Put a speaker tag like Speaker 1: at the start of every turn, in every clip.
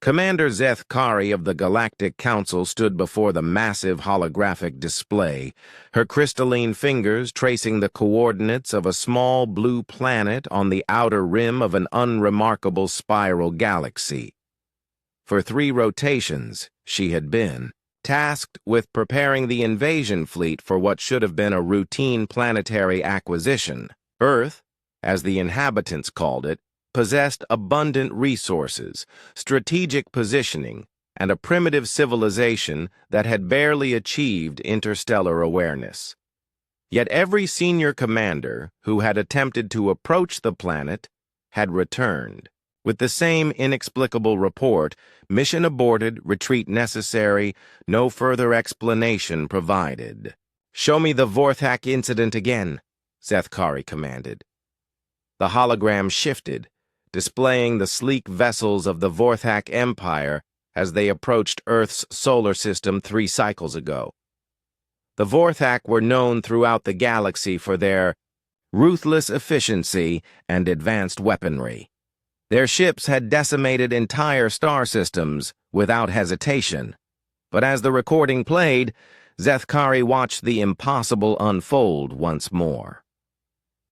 Speaker 1: Commander Zeth Kari of the Galactic Council stood before the massive holographic display, her crystalline fingers tracing the coordinates of a small blue planet on the outer rim of an unremarkable spiral galaxy. For 3 rotations, she had been tasked with preparing the invasion fleet for what should have been a routine planetary acquisition. Earth, as the inhabitants called it, possessed abundant resources, strategic positioning, and a primitive civilization that had barely achieved interstellar awareness. Yet every senior commander who had attempted to approach the planet had returned, with the same inexplicable report: mission aborted, retreat necessary, no further explanation provided. "Show me the Vorthak incident again," Zeth Kari commanded. The hologram shifted, displaying the sleek vessels of the Vorthak Empire as they approached Earth's solar system 3 cycles ago. The Vorthak were known throughout the galaxy for their ruthless efficiency and advanced weaponry. Their ships had decimated entire star systems without hesitation, but as the recording played, Zeth Kari watched the impossible unfold once more.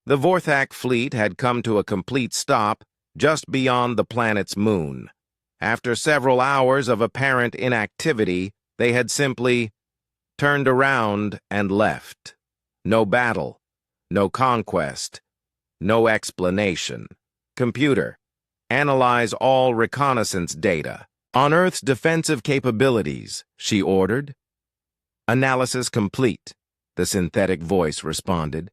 Speaker 1: The Vorthak fleet had come to a complete stop just beyond the planet's moon. After several hours of apparent inactivity, they had simply turned around and left. No battle, no conquest, no explanation. "Computer, analyze all reconnaissance data on Earth's defensive capabilities," she ordered. "Analysis complete," the synthetic voice responded.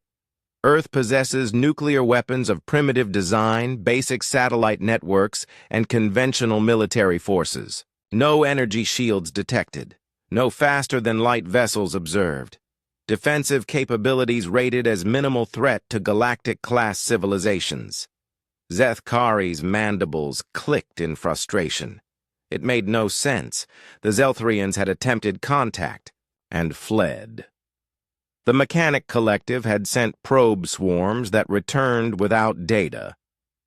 Speaker 1: "Earth possesses nuclear weapons of primitive design, basic satellite networks, and conventional military forces. No energy shields detected. No faster-than-light vessels observed. Defensive capabilities rated as minimal threat to galactic-class civilizations." Zeth Kari's mandibles clicked in frustration. It made no sense. The Zelthrians had attempted contact and fled. The Mechanic Collective had sent probe swarms that returned without data.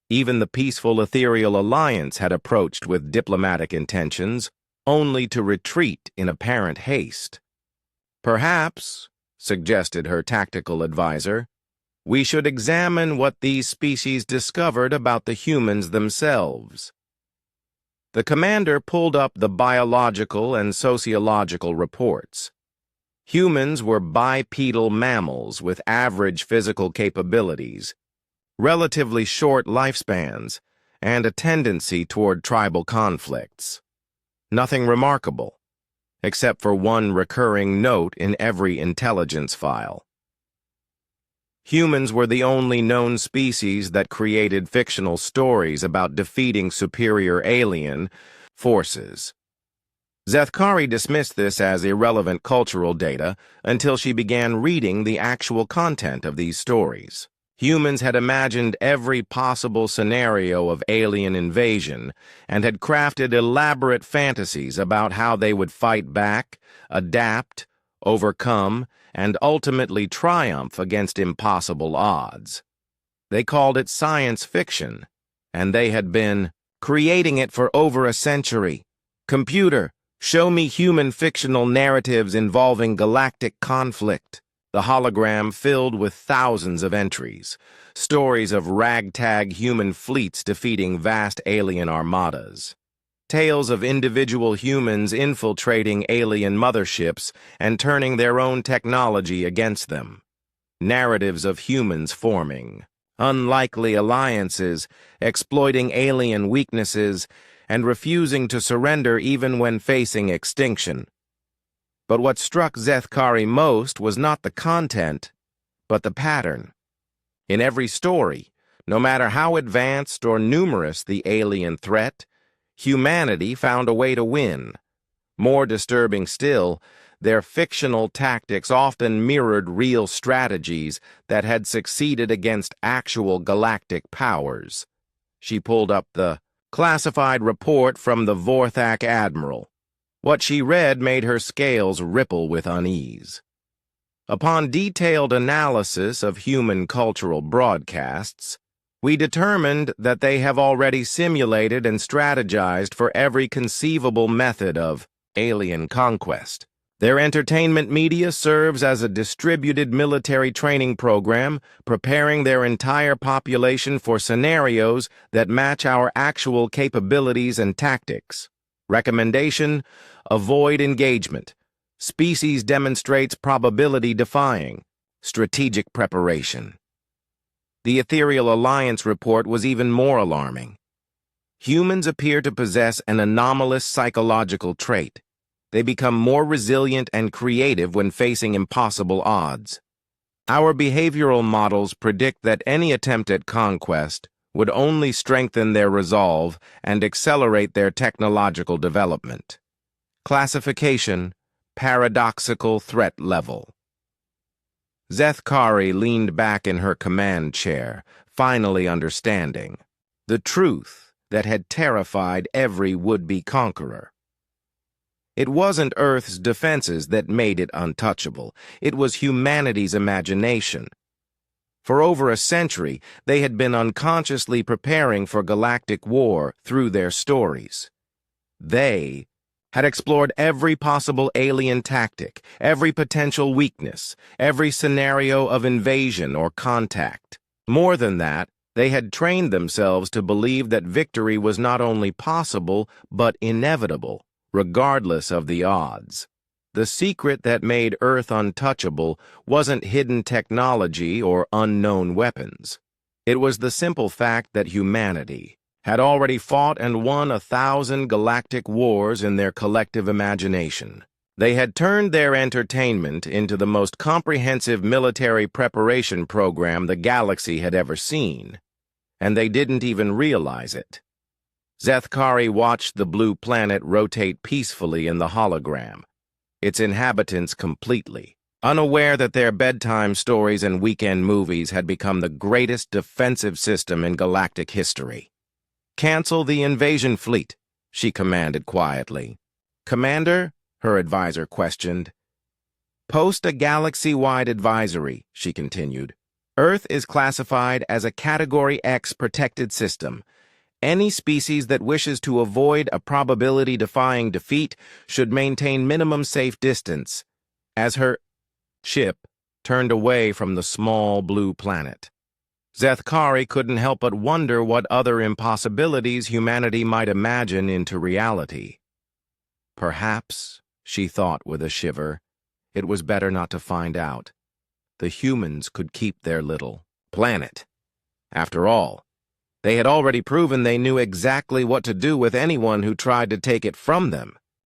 Speaker 1: Even the peaceful Ethereal Alliance had approached with diplomatic intentions, only to retreat in apparent haste. "Perhaps," suggested her tactical advisor, "we should examine what these species discovered about the humans themselves." The commander pulled up the biological and sociological reports. Humans were bipedal mammals with average physical capabilities, relatively short lifespans, and a tendency toward tribal conflicts. Nothing remarkable, except for one recurring note in every intelligence file. Humans were the only known species that created fictional stories about defeating superior alien forces. Zeth Kari dismissed this as irrelevant cultural data until she began reading the actual content of these stories. Humans had imagined every possible scenario of alien invasion and had crafted elaborate fantasies about how they would fight back, adapt, overcome, and ultimately triumph against impossible odds. They called it science fiction, and they had been creating it for over a century. "Computer, show me human fictional narratives involving galactic conflict." The hologram filled with thousands of entries, stories of ragtag human fleets defeating vast alien armadas. Tales of individual humans infiltrating alien motherships and turning their own technology against them. Narratives of humans forming unlikely alliances, exploiting alien weaknesses, and refusing to surrender even when facing extinction. But what struck Zeth Kari most was not the content, but the pattern. In every story, no matter how advanced or numerous the alien threat, humanity found a way to win. More disturbing still, their fictional tactics often mirrored real strategies that had succeeded against actual galactic powers. She pulled up the classified report from the Vorthak Admiral. What she read made her scales ripple with unease. Upon detailed analysis of human cultural broadcasts, We determined that they have already simulated and strategized for every conceivable method of alien conquest. Their entertainment media serves as a distributed military training program, preparing their entire population for scenarios that match our actual capabilities and tactics. Recommendation: avoid engagement. Species demonstrates probability defying. Strategic preparation. The Ethereal Alliance report was even more alarming. Humans appear to possess an anomalous psychological trait. They become more resilient and creative when facing impossible odds. Our behavioral models predict that any attempt at conquest would only strengthen their resolve and accelerate their technological development. Classification: paradoxical threat level. Zethkari leaned back in her command chair, finally understanding the truth that had terrified every would-be conqueror. It wasn't Earth's defenses that made it untouchable. It was humanity's imagination. For over a century, they had been unconsciously preparing for galactic war through their stories. They had explored every possible alien tactic, every potential weakness, every scenario of invasion or contact. More than that, they had trained themselves to believe that victory was not only possible, but inevitable, regardless of the odds. The secret that made Earth untouchable wasn't hidden technology or unknown weapons. It was the simple fact that humanity had already fought and won 1,000 galactic wars in their collective imagination. They had turned their entertainment into the most comprehensive military preparation program the galaxy had ever seen, and they didn't even realize it. Zethkari watched the blue planet rotate peacefully in the hologram, its inhabitants completely unaware that their bedtime stories and weekend movies had become the greatest defensive system in galactic history. "Cancel the invasion fleet," she commanded quietly. "Commander?" her advisor questioned. "Post a galaxy-wide advisory," she continued. "Earth is classified as a Category X protected system. Any species that wishes to avoid a probability-defying defeat should maintain minimum safe distance," as her ship turned away from the small blue planet. Zethkari couldn't help but wonder what other impossibilities humanity might imagine into reality. Perhaps, she thought with a shiver, it was better not to find out. The humans could keep their little planet. After all, they had already proven they knew exactly what to do with anyone who tried to take it from them.